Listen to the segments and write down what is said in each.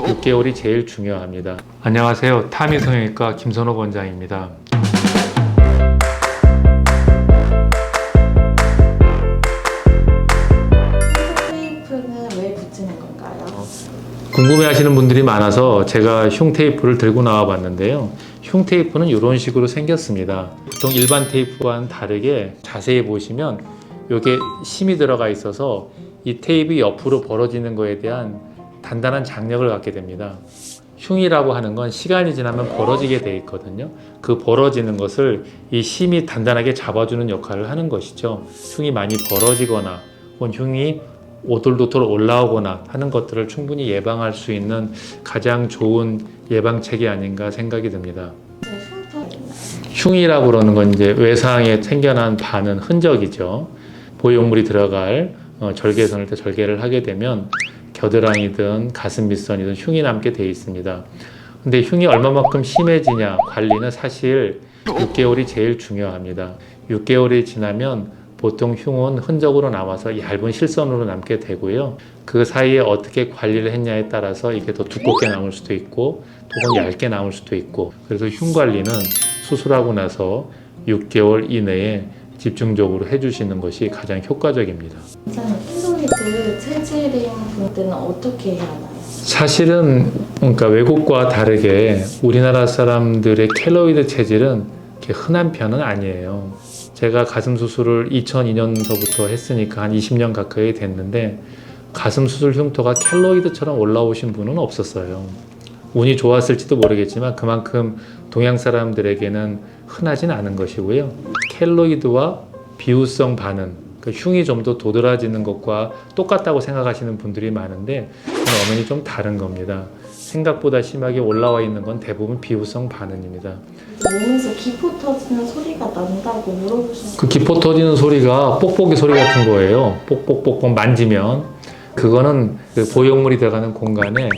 6개월이 제일 중요합니다. 안녕하세요. 타미 성형외과 김선호 원장입니다. 테이프는 왜 붙이는 건가요? 궁금해하시는 분들이 많아서 제가 흉 테이프를 들고 나와 봤는데요. 흉 테이프는 이런 식으로 생겼습니다. 보통 일반 테이프와는 다르게 자세히 보시면 이게 심이 들어가 있어서 이 테이프 옆으로 벌어지는 거에 대한 단단한 장력을 갖게 됩니다. 흉이라고 하는 건 시간이 지나면 벌어지게 돼 있거든요. 그 벌어지는 것을 이 심이 단단하게 잡아주는 역할을 하는 것이죠. 흉이 많이 벌어지거나 혹은 흉이 오돌도돌 올라오거나 하는 것들을 충분히 예방할 수 있는 가장 좋은 예방책이 아닌가 생각이 듭니다. 네, 흉터 있나요? 흉이라고 그러는 건 이제 외상에 생겨난 반은 흔적이죠. 보형물이 들어갈 절개선을 때 절개를 하게 되면 겨드랑이든 가슴 밑선이든 흉이 남게 돼 있습니다. 근데 흉이 얼마만큼 심해지냐 관리는 사실 6개월이 제일 중요합니다. 6개월이 지나면 보통 흉은 흔적으로 남아서 얇은 실선으로 남게 되고요. 그 사이에 어떻게 관리를 했냐에 따라서 이게 더 두껍게 남을 수도 있고 혹은 얇게 남을 수도 있고, 그래서 흉 관리는 수술하고 나서 6개월 이내에 집중적으로 해주시는 것이 가장 효과적입니다. 흉노이드 체질인 분들은 어떻게 해야 하나요? 사실은 그러니까 외국과 다르게 우리나라 사람들의 켈로이드 체질은 이렇게 흔한 편은 아니에요. 제가 가슴 수술을 2002년서부터 했으니까 한 20년 가까이 됐는데 가슴 수술 흉터가 켈로이드처럼 올라오신 분은 없었어요. 운이 좋았을지도 모르겠지만 그만큼 동양 사람들에게는 흔하진 않은 것이고요. 켈로이드와 비후성 반응, 그러니까 흉이 좀 더 도드라지는 것과 똑같다고 생각하시는 분들이 많은데 그건 엄연히 좀 다른 겁니다. 생각보다 심하게 올라와 있는 건 대부분 비후성 반응입니다. 몸에서 기포 터지는 소리가 난다고 물어보시는 그 기포 터지는 소리가 뽁뽁이 소리 같은 거예요. 뽁뽁뽁뽁 만지면 그거는 그 보형물이 들어가는 공간에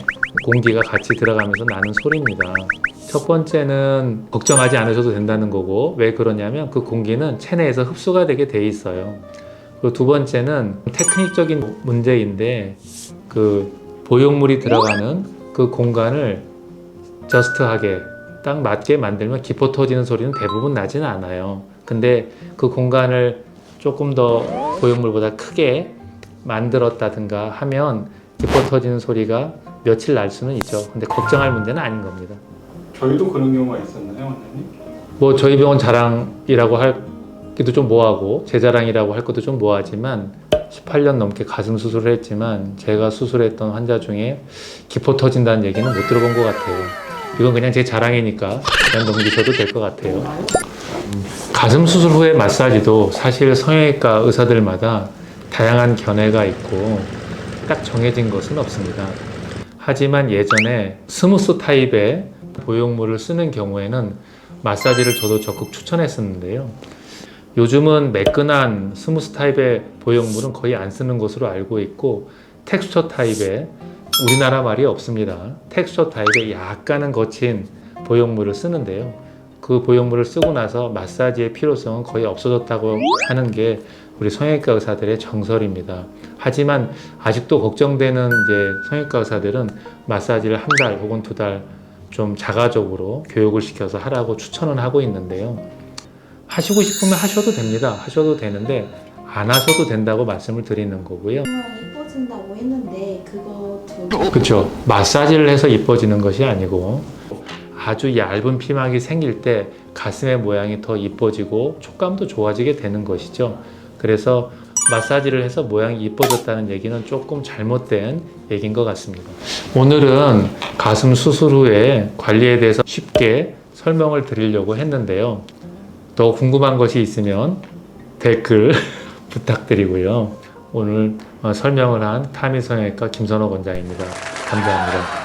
공기가 같이 들어가면서 나는 소리입니다. 첫 번째는 걱정하지 않으셔도 된다는 거고, 왜 그러냐면 그 공기는 체내에서 흡수가 되게 돼 있어요. 그리고 두 번째는 테크닉적인 문제인데 그 보형물이 들어가는 그 공간을 저스트하게 딱 맞게 만들면 기포 터지는 소리는 대부분 나지는 않아요. 근데 그 공간을 조금 더 보형물보다 크게 만들었다든가 하면 기포 터지는 소리가 며칠 날 수는 있죠. 근데 걱정할 문제는 아닌 겁니다. 저희도 그런 경우가 있었나요, 원장님? 뭐 저희 병원 자랑이라고 하기도 좀 뭐하고 제 자랑이라고 할 것도 좀 뭐하지만 18년 넘게 가슴 수술을 했지만 제가 수술했던 환자 중에 기포 터진다는 얘기는 못 들어본 것 같아요. 이건 그냥 제 자랑이니까 그냥 넘기셔도 될 것 같아요. 가슴 수술 후의 마사지도 사실 성형외과 의사들마다 다양한 견해가 있고 딱 정해진 것은 없습니다. 하지만 예전에 스무스 타입의 보형물을 쓰는 경우에는 마사지를 저도 적극 추천했었는데요. 요즘은 매끈한 스무스 타입의 보형물은 거의 안 쓰는 것으로 알고 있고, 텍스처 타입의, 우리나라 말이 없습니다. 텍스처 타입의 약간은 거친 보형물을 쓰는데요. 그 보형물을 쓰고 나서 마사지의 필요성은 거의 없어졌다고 하는 게 우리 성형외과 의사들의 정설입니다. 하지만 아직도 걱정되는 이제 성형외과 의사들은 마사지를 한 달 혹은 2달 좀 자가적으로 교육을 시켜서 하라고 추천은 하고 있는데요. 하시고 싶으면 하셔도 됩니다. 하셔도 되는데 안 하셔도 된다고 말씀을 드리는 거고요. 이뻐진다고 했는데 그것도 그렇죠. 마사지를 해서 이뻐지는 것이 아니고 아주 얇은 피막이 생길 때 가슴의 모양이 더 이뻐지고 촉감도 좋아지게 되는 것이죠. 그래서 마사지를 해서 모양이 이뻐졌다는 얘기는 조금 잘못된 얘기인 것 같습니다. 오늘은 가슴 수술 후에 관리에 대해서 쉽게 설명을 드리려고 했는데요. 더 궁금한 것이 있으면 댓글 부탁드리고요. 오늘 설명을 한 타미 성형외과 김선호 원장입니다. 감사합니다.